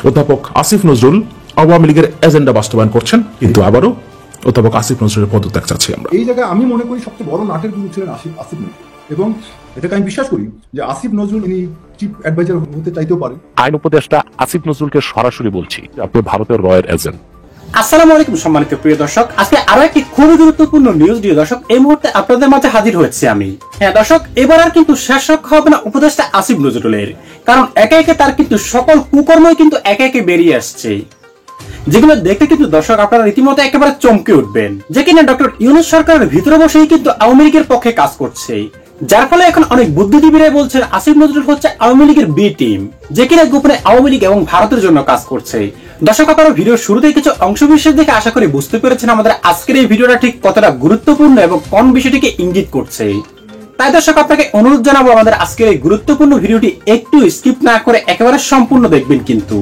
অধ্যাপক আসিফ নজরুল আওয়ামী লীগের এজেন্ডা বাস্তবায়ন করছেন, কিন্তু আবারও অধ্যাপক আসিফ নজরুলের পদত্যাগ চাচ্ছি আমরা। এই জায়গায় আমি মনে করি সবচেয়ে বড় নাটের গুরু ছিলেন আসিফ নজরুল, এবং এটাকে আমি বিশ্বাস করি যে আসিফ নজরুল ইনি চিফ অ্যাডভাইজার হতে চাইতেও পারেন। আইন উপদেষ্টা আসিফ নজরুলকে সরাসরি বলছি, আপনি ভারতের রয়ের এজেন্ট। আসসালামু আলাইকুম সম্মানিত প্রিয় দর্শক, আজকে আরো একটি খুবই গুরুত্বপূর্ণ নিউজ দিয়ে দর্শক এই মুহূর্তে আপনাদের মাঝে হাজির হয়েছি আমি। হ্যাঁ দর্শক, এবার আর কিন্তু শেষ রক্ষা হবে না উপদেষ্টা আসিফ নজরুলের, কারণ একে একে তার কিন্তু সকল কুকর্মই কিন্তু একে একে বেরিয়ে আসছে, যেগুলো দেখতে কিন্তু দর্শক আপনারা রীতিমতো একেবারে চমকে উঠবেন, যে কিনা ডক্টর ইউনূস সরকারের ভিতরে বসেই কিন্তু আওয়ামী লীগের পক্ষে কাজ করছে। যার ফলে এখন অনেক বুদ্ধিজীবীরাই বলছেন আসিফ নজরুল হচ্ছে আওয়ামী লীগের বি টিম, যে কিনা গোপনে আওয়ামী লীগ এবং ভারতের জন্য কাজ করছে। দর্শক আপনারা ভিডিওর শুরুতে কিছু অংশবিশেষ দেখে আশা করি বুঝতে পেরেছেন আমাদের আজকের এই ভিডিওটা ঠিক কতটা গুরুত্বপূর্ণ এবং কোন বিষয়টিকে ইঙ্গিত করছে। তাই দর্শক আপনাকে অনুরোধ জানাবো আমাদের আজকের এই গুরুত্বপূর্ণ ভিডিওটি একটু স্কিপ না করে একেবারে সম্পূর্ণ দেখবেন, কিন্তু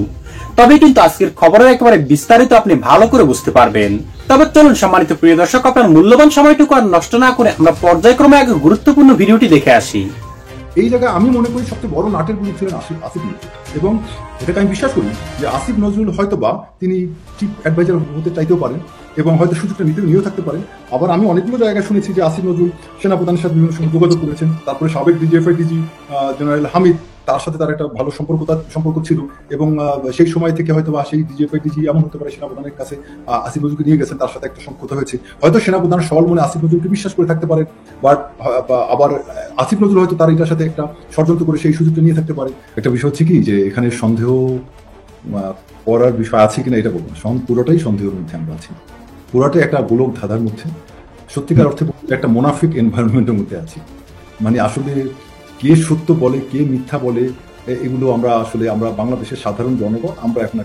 তবে কিন্তু আজকের খবরের একেবারে বিস্তারিত আপনি ভালো করে বুঝতে পারবেন। তবে চলুন সম্মানিত প্রিয় দর্শক, আপনার মূল্যবান সময়টুকু আর নষ্ট না করে আমরা পর্যায়ক্রমে আগে গুরুত্বপূর্ণ ভিডিওটি দেখে আসি। এই জায়গায় আমি মনে করি সবচেয়ে বড় নাটের গুরু ছিলেন আসিফ নজরুল, এবং এটাকে আমি বিশ্বাস করি যে আসিফ নজরুল হয়তো বা তিনি চিফ অ্যাডভাইজার হতে চাইতেও পারেন এবং হয়তো সুযোগটা নিয়েও থাকতে পারেন। আবার আমি অনেকগুলো জায়গায় শুনেছি যে আসিফ নজরুল সেনাপ্রধানের সাথে বিভিন্ন সময় যোগাযোগ করেছেন, তারপরে সাবেক ডিজিএফআই ডিজি জেনারেল হামিদ, তার সাথে তার একটা ভালো সম্পর্ক ছিল, এবং সেই সময় থেকে হয়তো বা সেই ডিজিএফআই ডিজি এমন হতে পারে সেনাপ্রধানের কাছে আসিফ নজরুলকে নিয়ে গেছেন, তার সাথে একটা সংকট হয়েছে, হয়তো সেনাপ্রধান সরল মনে আসিফ নজরুলকে বিশ্বাস করে থাকতে পারেন, বাট আবার আসিফ নজরুল হয়তো তার এটার সাথে একটা ষড়যন্ত্র করে সেই সুযোগটা নিয়ে থাকতে পারে। একটা বিষয় হচ্ছে কি যে এখানে সন্দেহ করার বিষয় আছে কিনা এটা বলবো, পুরোটাই সন্দেহের মধ্যে আমরা আছি, পুরোটাই একটা গোলক ধাঁধার মধ্যে, সত্যিকার অর্থে একটা মোনাফিক এনভায়রনমেন্টের মধ্যে আছি। মানে আসলে কে সত্য বলে কে মিথ্যা বলে এগুলো আমরা বাংলাদেশের সাধারণ জনগণ আমরা এখন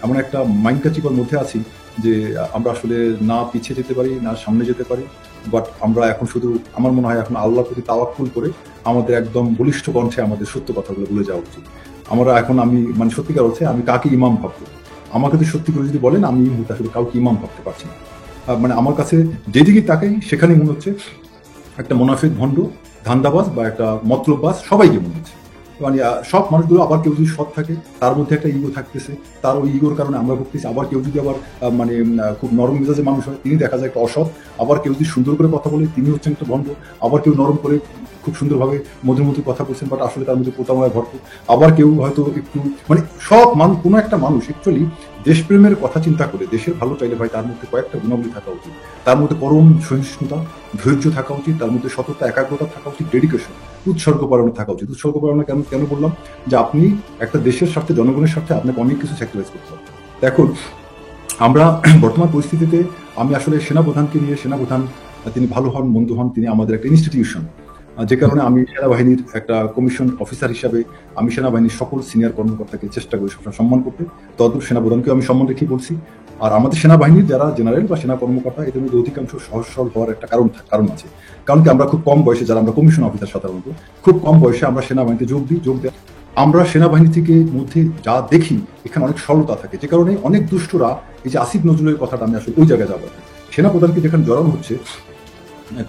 এমন একটা মাইন্ডকাচিকর মধ্যে আছি যে আমরা আসলে না পিছিয়ে যেতে পারি না সামনে যেতে পারি, বাট আমরা এখন শুধু আমার মনে হয় এখন আল্লাহর প্রতি তাওয়াক্কুল করে আমাদের একদম বলিষ্ঠ কণ্ঠে আমাদের সত্য কথাগুলো বলে যাওয়া উচিত। আমরা এখন মানে সত্যিকার অর্থে আমি কাকে ইমাম ভাববো, আমাকে যদি সত্যি করে যদি বলেন আমি এই মুহূর্তে আসলে কাউকে ইমাম ভাবতে পারছি না। মানে আমার কাছে যেদিকে তাকাই সেখানে মনে হচ্ছে একটা মুনাফিক ভণ্ড ধান্দাবাজ বা একটা মতলববাজ সবাইকে মনে হচ্ছে। মানে সব মানুষগুলো, আবার কেউ যদি সৎ থাকে তার মধ্যে একটা ইগো থাকতেছে, তার ওই ইগোর কারণে আমরা ভুগতেছি। আবার কেউ যদি আবার মানে খুব নরম মেজাজের মানুষ হয় তিনি দেখা যায় একটা অসৎ, আবার কেউ যদি সুন্দর করে কথা বলে তিনি হচ্ছেন একটা ভণ্ড, আবার কেউ নরম করে খুব সুন্দরভাবে মধুর মধুর কথা বলছেন বাট আসলে তার মধ্যে প্রতারণায় ভরপুর, আবার কেউ হয়তো একটু মানে সব মানুষ, কোনো একটা মানুষ অ্যাকচুয়ালি দেশপ্রেমের কথা চিন্তা করে দেশের ভালো চাইলে ভাই তার মধ্যে কয়েকটা গুণাবলী থাকা উচিত, তার মধ্যে পরম সহিষ্ণুতা, ধৈর্য থাকা উচিত, তার মধ্যে সততা, একাগ্রতা থাকা উচিত, ডেডিকেশন, উৎসর্গপরায়ণ থাকা উচিত। উৎসর্গপরায়ণ কেন বললাম যে আপনি একটা দেশের স্বার্থে জনগণের স্বার্থে আপনাকে অনেক কিছু স্যাক্রিফাইস করতে হবে। এখন আমরা বর্তমান পরিস্থিতিতে আমি আসলে সেনাপ্রধানকে নিয়ে, সেনাপ্রধান তিনি ভালো হন মন্দ হন তিনি আমাদের একটা ইনস্টিটিউশন, যে কারণে আমি সেনাবাহিনীর একটা কমিশন অফিসার হিসাবে আমি সেনাবাহিনীর সকল সিনিয়র কর্মকর্তাকে চেষ্টা করি সবসময় সম্মান করতে, তদূর সেনাপ্রধানকেও আমি সম্মান রেখেই বলছি। আর আমাদের সেনাবাহিনীর যারা জেনারেল বা সেনা কর্মকর্তা এদের মধ্যে অধিকাংশ সহজ সরল হওয়ার একটা কারণ আছে, কারণ কি আমরা খুব কম বয়সে, যারা আমরা কমিশন অফিসার সাধারণত খুব কম বয়সে আমরা সেনাবাহিনীতে যোগ দেয়, আমরা সেনাবাহিনী থেকে মধ্যে যা দেখি এখানে অনেক সরলতা থাকে, যে কারণে অনেক দুষ্টরা এই যে আসিফ নজরুলের কথাটা আমি আসলে ওই জায়গায় যাবো, সেনাপ্রধানকে যেখানে জড়ানো হচ্ছে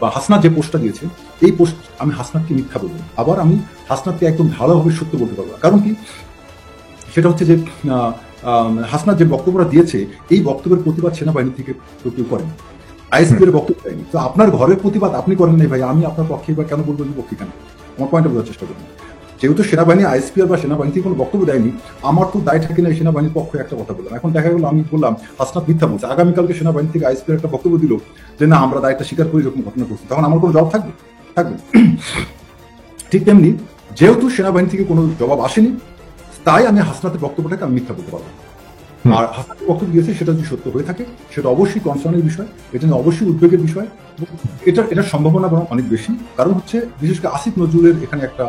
বা হাসনাত যে পোস্টটা দিয়েছে এই পোস্ট আমি হাসনাতকে মিথ্যা বলবো, আবার আমি হাসনাতকে একদম ঢালাভাবে সত্য বলতে পারবো। কারণ কি সেটা হচ্ছে যে হাসনাত যে বক্তব্যটা দিয়েছে এই বক্তব্যের প্রতিবাদ সেনাবাহিনী থেকে কেউ করেন, আইএসপি এর বক্তব্য দেয়নি। তো আপনার ঘরের প্রতিবাদ আপনি করেন নাই ভাই, আমি আপনার পক্ষে বা কেন বলবো পক্ষে কেন, আমার পয়েন্টটা বোঝার চেষ্টা করুন। যেহেতু সেনাবাহিনী আইএসপি বা সেনাবাহিনী থেকে কোনো বক্তব্য দেয়নি, আমার তো দায় থাকে না সেনাবাহিনীর পক্ষে একটা কথা বললাম। এখন দেখা গেল আমি বললাম হাসনাত মিথ্যা বলছে, আগামীকালকে সেনাবাহিনী থেকে আইএসপি একটা বক্তব্য দিল যে না আমরা দায়টা স্বীকার করি এরকম ঘটনা করছি, তখন আমার কোনো জবাব থাকবে? ঠিক তেমনি যেহেতু সেনাবাহিনী থেকে কোনো জবাব আসেনি তাই আমি হাসনাতের বক্তব্যটাকে আমি মিথ্যা বলতে পারবো। আর হাসনাতের বক্তব্য দিয়েছে সেটা যদি সত্য হয়ে থাকে সেটা অবশ্যই কনসার্নের বিষয়, এটা অবশ্যই উদ্বেগের বিষয়, এটার সম্ভাবনা অনেক বেশি। কারণ হচ্ছে বিশেষ করে আসিফ নজরুলের এখানে একটা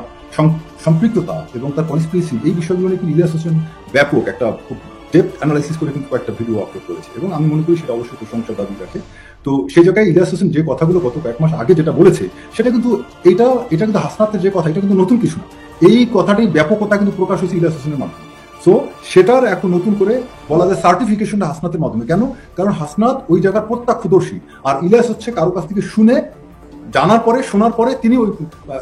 সম্পৃক্ততা এবং তার কনস্পিরেসি, এই বিষয়গুলো নিয়ে কিন্তু ইলিয়াস হোসেন ব্যাপক একটা খুব ডেপথ অ্যানালাইসিস করে কিন্তু কয়েকটা ভিডিও আপলোড করেছে এবং আমি মনে করি সেটা অবশ্যই প্রশংসার দাবি রাখে। তো সেই জায়গায় ইলিয়াস হোসেন যে কথাগুলো গত কয়েক মাস আগে যেটা বলেছে সেটা কিন্তু এটা কিন্তু হাসনাতের যে কথা এটা কিন্তু নতুন কিছু না, এই কথাটির ব্যাপকতা কিন্তু প্রকাশ হয়েছে ইলিয়াস হোসেনের মাধ্যমে। সো সেটার এখন নতুন করে বলা যায় সার্টিফিকেশনটা হাসনাতের মাধ্যমে। কেন? কারণ হাসনাত ওই জায়গার প্রত্যক্ষদর্শী, আর ইলিয়াস হচ্ছে কারো কাছ থেকে শুনে জানার পরে শোনার পরে তিনি ওই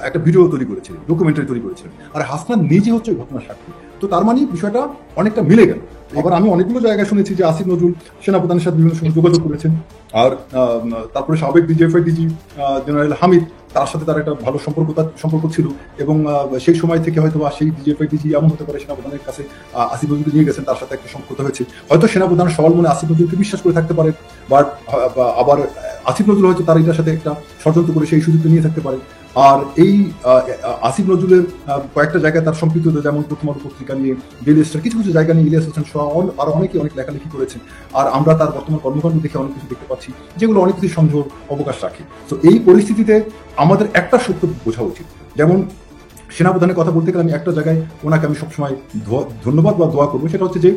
একটা ভিডিও তৈরি করেছিলেন, ডকুমেন্টারি তৈরি করেছিলেন, আর হাসনাত নিজে হচ্ছে ওই ঘটনার সাক্ষী। তো তার মানে বিষয়টা অনেকটা মিলে গেল। এবার আমি অনেকগুলো জায়গায় শুনেছি যে আসিফ নজরুল সেনাপ্রধানের সাথে বিভিন্ন সময় যোগাযোগ করেছেন, আর তারপরে সাবেক ডিজিএফআই ডিজি জেনারেল হামিদ, তার সাথে তার একটা ভালো সম্পর্ক ছিল, এবং সেই সময় থেকে হয়তো বা সেই ডিজিএফআই ডিজি এমন হতে পারে সেনাপ্রধানের কাছে আসিফ নজরুল নিয়ে গেছেন, তার সাথে একটা সম্পর্ক হয়েছে, হয়তো সেনাপ্রধান সবার মনে আসিফ নজরুলকে বিশ্বাস করে থাকতে পারে, বাট আবার আসিফ নজরুল হয়তো তার এটার সাথে একটা ষড়যন্ত্র করে সেই সুযোগটা নিয়ে থাকতে পারে। আর এই আসিফ নজরুলের কয়েকটা জায়গায় তার সম্পৃক্ততা, যেমন প্রথম আলো পত্রিকা নিয়ে, ডেইলি স্টার, কিছু কিছু জায়গা নিয়ে ইলিয়াস হোসেন সহ আর অনেকে অনেক লেখালেখি করেছেন, আর আমরা তার বর্তমান কর্মকাণ্ড দেখে অনেক কিছু দেখতে পাচ্ছি যেগুলো অনেক কিছু সন্দেহ অবকাশ রাখে। তো এই পরিস্থিতিতে আমাদের একটা সত্য বোঝা উচিত, যেমন সেনাপ্রধানের কথা বলতে গেলে আমি একটা জায়গায় ওনাকে আমি সবসময় ধন্যবাদ বা দোয়া করবো, সেটা হচ্ছে যে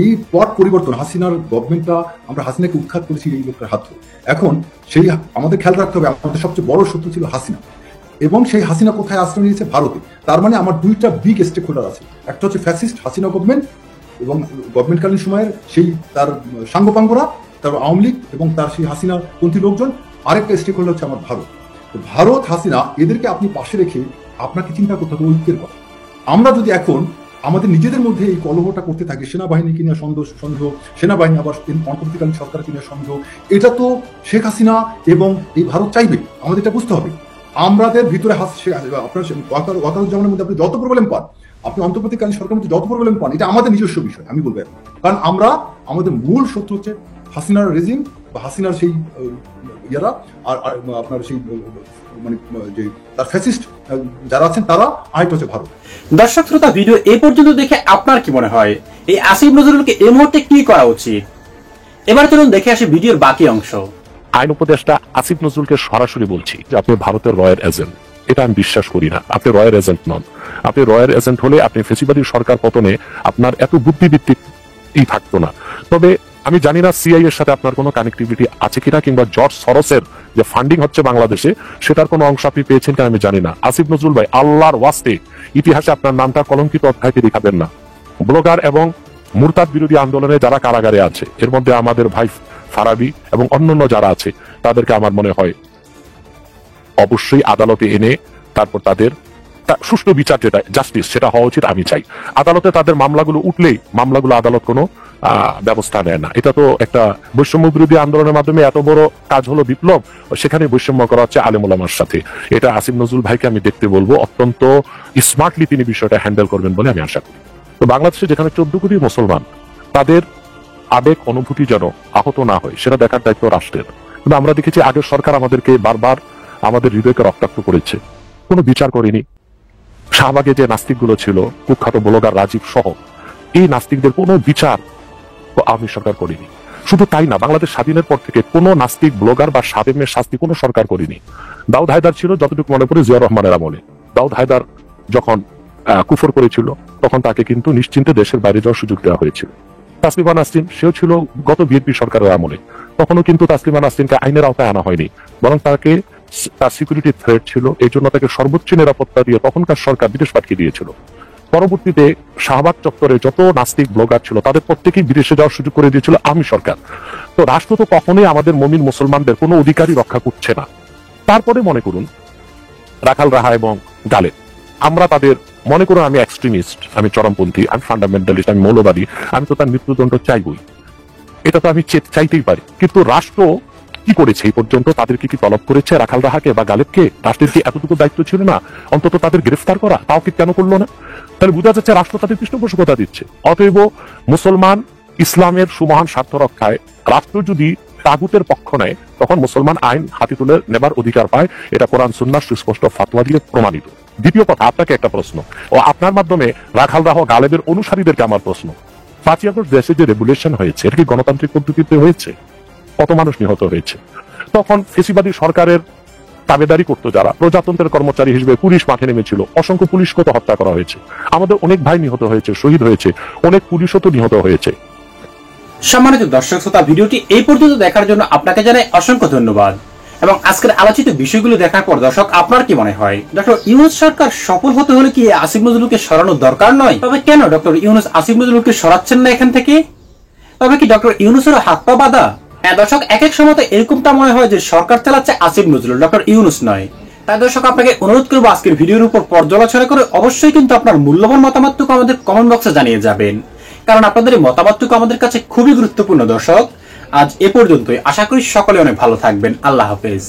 এই পট পরিবর্তন, হাসিনার গভর্নমেন্টটা, আমরা হাসিনাকে উৎখাত করেছি এই লোকটার হাত ধরে। এখন সেই আমাদের খেয়াল রাখতে হবে, আমাদের সবচেয়ে বড় শত্রু ছিল হাসিনা, এবং সেই হাসিনা কোথায় আশ্রয় নিয়েছে? ভারতে। তার মানে আমার দুইটা বিগ স্টেক হোল্ডার আছে, একটা হচ্ছে ফ্যাসিস্ট হাসিনা গভর্নমেন্ট এবং গভর্নমেন্টকালীন সময়ের সেই তার সাঙ্গপাঙ্গরা, তার আওয়ামী লীগ এবং তার সেই হাসিনা পন্থী লোকজন, আরেকটা স্টেক হোল্ডার হচ্ছে আমার ভারত। ভারত, হাসিনা, এদেরকে আপনি পাশে রেখে আপনাকে চিন্তা করতে হবে ঐক্যের কথা। আমরা যদি এখন আমাদের নিজেদের মধ্যে এই কলহটা করতে থাকি, সেনাবাহিনীকে নিয়ে সন্দেহ, সেনাবাহিনী আবার অন্তর্বর্তীকালীন সরকারকে নিয়ে সন্দেহ, এটা তো শেখ হাসিনা এবং এই ভারত চাইবে, আমাদের এটা বুঝতে হবে। আমাদের ভিতরে আপনার ওয়াকারুজ্জামানের মধ্যে আপনি যত প্রবলেম পান, আপনি অন্তর্বর্তীকালীন সরকারের মধ্যে যত প্রবলেম পান, এটা আমাদের নিজস্ব বিষয়, আমি বলবো। কারণ আমাদের মূল শত্রু হচ্ছে হাসিনার রেজিম বা হাসিনার সেই ইয়ারা, আর আপনার সেই মানে যে তার ফ্যাসিস্ট যারা আছেন তারা, আরেকটা হচ্ছে ভারত। দর্শক শ্রোতা, ভিডিও এই পর্যন্ত দেখে আপনার কি মনে হয় এই আসিফ নজরুলকে এই মুহূর্তে কি করা উচিত? এবার চলুন দেখে আসি ভিডিওর বাকি অংশ। আইন উপদেষ্টা আসিফ নজরুলকে সরাসরি বলছি যে আপনি ভারতের রয়্যাল এজেন্ট, এটা আমি বিশ্বাস করি না। আপনি রয়্যাল এজেন্ট নন। আপনি রয়্যাল এজেন্ট হলে আপনি ফেসিবাদী সরকার পতনে আপনার এত বুদ্ধিবৃত্তিক থাকতো না। তবে আমি জানি না সিআই এর সাথে আপনার কোনো কানেক্টিভিটি আছে কিনা, কিংবা জর্জ সরোসের যে ফান্ডিং হচ্ছে বাংলাদেশে সেটার কোনো অংশ আপনি পেয়েছেন কিনা আমি জানি না। আসিফ নজরুল ভাই, আল্লাহর ওয়াস্তে ইতিহাসে আপনার নামটা কলঙ্কিত অধ্যায়কে দেখাবেন না। ব্লগার এবং মুরতাদ বিরোধী আন্দোলনে যারা কারাগারে আছে, এর মধ্যে আমাদের ভাই ফারাবি এবং অন্যান্য যারা আছে, তাদেরকে আমার মনে হয় অবশ্যই আদালতে এনে তারপর তাদের সুষ্ঠু বিচার, যেটা জাস্টিস, সেটা হওয়া উচিত, আমি চাই। আদালতে তাদের মামলাগুলো উঠলেই মামলাগুলো আদালত কোনো ব্যবস্থা নেয় না। এটা তো একটা বৈষম্য বিরোধী আন্দোলনের মাধ্যমে এত বড় কাজ হলো বিপ্লব, সেখানে বৈষম্য করা হচ্ছে আলেম ওলামার সাথে। এটা আসিফ নজরুল ভাইকে আমি দেখতে বলবো অত্যন্ত স্মার্টলি তিনি বিষয়টা হ্যান্ডেল করবেন বলে আমি আশা করি। তো বাংলাদেশে যেখানে 14 কোটি মুসলমান, তাদের আবেগ অনুভূতি যেন আহত না হয় সেটা দেখার দায়িত্ব রাষ্ট্রের। কিন্তু আমরা দেখেছি আগের সরকার আমাদেরকে বারবার আমাদের হৃদয়কে রক্তাক্ত করেছে, কোনো বিচার করেনি। শাহবাগে যে নাস্তিকগুলো ছিল, কুখ্যাত ব্লগার রাজীব সহ, এই নাস্তিকদের কোনো বিচার আওয়ামী সরকার করেনি। শুধু তাই না, বাংলাদেশ স্বাধীনের পর থেকে কোনো নাস্তিক ব্লগার বা সাদেমের শাস্তি কোনো সরকার করেনি। দাউদ হায়দার ছিল, যতটুকু মনে পড়ে, জিয়া রহমানের আমলে। দাউদ হায়দার যখন কুফর করেছিল তখন তাকে কিন্তু নিশ্চিন্তে দেশের বাইরে যাওয়ার সুযোগ দেওয়া হয়েছিল। তাসলিমা নাসরিন, সেও ছিল গত বিএনপি সরকারের আমলে, তখনও কিন্তু তাসলিমা নাসরিনকে আইনের আওতায় আনা হয়নি, বরং তাকে তার সিকিউরিটি থ্রেট ছিল, এই জন্য তাকে সর্বোচ্চ নিরাপত্তা দিয়ে তখনকার সরকার বিদেশ পাঠিয়ে দিয়েছিল। পরবর্তীতে শাহবাগ চত্বরে যত নাস্তিক ব্লগার ছিল তাদের প্রত্যেকেই বিদেশে যাওয়ার সুযোগ করে দিয়েছিল আওয়ামী সরকার। তো রাষ্ট্র তো কখনোই আমাদের মুমিন মুসলমানদের কোনো অধিকারই রক্ষা করছে না। তারপরে মনে করুন রাখাল রাহা এবং গালেব, আমরা তাদের মনে করুন আমি এক্সট্রিমিস্ট, আমি চরমপন্থী, আমি ফান্ডামেন্টালিস্ট, আমি মৌলবাদী, আমি তো তার মৃত্যুদণ্ড চাইবই, এটা তো আমি চাইতেই পারি। কিন্তু রাষ্ট্র কি করেছে এই পর্যন্ত? তাদেরকে কি তলব করেছে রাখাল রাহাকে বা গালেবকে? রাষ্ট্রের কি এতটুকু দায়িত্ব ছিল না অন্তত তাদের গ্রেফতার করা? তাও কি কেন করলো না? তাহলে বোঝা যাচ্ছে রাষ্ট্র তাদের পৃষ্ঠপোষকতা দিচ্ছে। অতএব মুসলমান ইসলামের সুমহান স্বার্থ রক্ষায় রাষ্ট্র যদি তাগুতের পক্ষ নেয়, তখন মুসলমান আইন হাতে তুলে নেবার অধিকার পায়। এটা কোরআন সুন্নাহ সুস্পষ্ট ফাতোয়া দিয়ে প্রমাণিত। দ্বিতীয় কথা, আপনাকে একটা প্রশ্ন, ও আপনার মাধ্যমে রাখাল রাহ গালেবের অনুসারীদেরকে আমার প্রশ্ন, 5ই আগস্ট দেশে যে রেগুলেশন হয়েছে, এটা কি গণতান্ত্রিক পদ্ধতিতে হয়েছে? কত মানুষ নিহত হয়েছে? তখন ফেসিবাদী সরকারের তাবেদারি করতো যারা, প্রজাতন্ত্রের কর্মচারী হিসেবে পুলিশ মাঠে নেমেছিল, অসংখ্য পুলিশকে তো হত্যা করা হয়েছে, আমাদের অনেক ভাই নিহত হয়েছে, শহীদ হয়েছে, অনেক পুলিশও তো নিহত হয়েছে। সম্মানিত দর্শক শ্রোতা, ভিডিওটি এই পর্যন্ত দেখার জন্য আপনাকে জানাই অসংখ্য ধন্যবাদ। এবং আজকের আলোচিত বিষয়গুলো দেখার পর দর্শক আপনার কি মনে হয়, ডক্টর ইউনূস সরকার সফল হতে হলে কি আসিফ নজরুলকে সরানোর দরকার নয়? তবে কেন ডক্টর ইউনূস আসিফ নজরুলকে সরাচ্ছেন না এখান থেকে? তবে কি ডক্টর ইউনূসেরও হাত পা বাঁধা? হ্যাঁ দর্শক, এক এক সময় তো এরকমটা মনে হয় যে সরকার চালাচ্ছে আসিফ নজরুল, ডক্টর ইউনূস নয়। তাই দর্শক আপনাকে অনুরোধ করবো আজকের ভিডিওর উপর পর্যালোচনা করে অবশ্যই কিন্তু আপনার মূল্যবান মতামতটুকু আমাদের কমেন্ট বক্সে জানিয়ে যাবেন, কারণ আপনাদের এই মতামতটুকু আমাদের কাছে খুবই গুরুত্বপূর্ণ। দর্শক আজ এ পর্যন্তই, আশা করি সকলে অনেক ভালো থাকবেন। আল্লাহ হাফেজ।